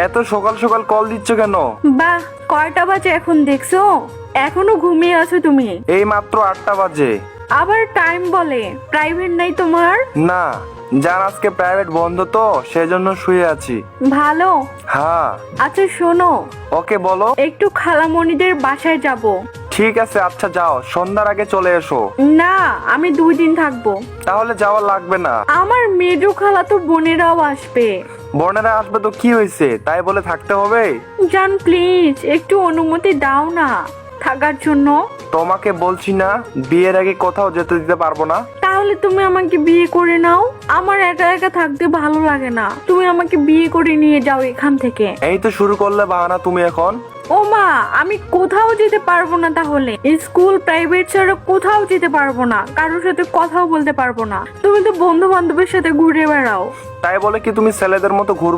এত সকাল সকাল কল দিচ্ছ কেন? বাহ, কয়টা বাজে এখন দেখছো? এখনো ঘুমিয়ে আছো তুমি? এই মাত্র 8টা বাজে। আবার টাইম বলে, প্রাইভেট নাই তোমার? না, জান আজকে প্রাইভেট বন্ধ তো সেজন্য শুয়ে আছি। ভালো। হ্যাঁ। আচ্ছা শোনো, ওকে বলো। একটু খালামণিদের বাসায় যাব। ঠিক আছে, আচ্ছা যাও, সন্ধ্যার আগে চলে এসো। না, আমি 2 দিন থাকবো। তাহলে যাওয়া লাগবে না। আমার মেজো খালা তো বোনেরাও আসবে। বোনেরা আসবে তো কি হয়েছে, তাই বলে থাকতে হবে? জান প্লিজ একটু অনুমতি দাও না থাকার জন্য। তোমাকে বলছি না বিয়ের আগে কোথাও যেতে দিতে পারবো না। তাহলে তুমি আমাকে বিয়ে করে নাও। আমার একা একা থাকতে ভালো লাগে না, তুমি আমাকে বিয়ে করে নিয়ে যাও এখান থেকে। এই তো শুরু করলে বাহানা তুমি এখন। ও মা, আমি কোথাও যেতে পারবো না, তাহলে স্কুল প্রাইভেট ছাড়া কোথাও যেতে পারবো না, কারোর সাথে কথাও বলতে পারবো না। তুমি তো বন্ধু বান্ধবের সাথে ঘুরে বেড়াও। তাই বলে কি তুমি ছেলেদের মতো ঘুরবে?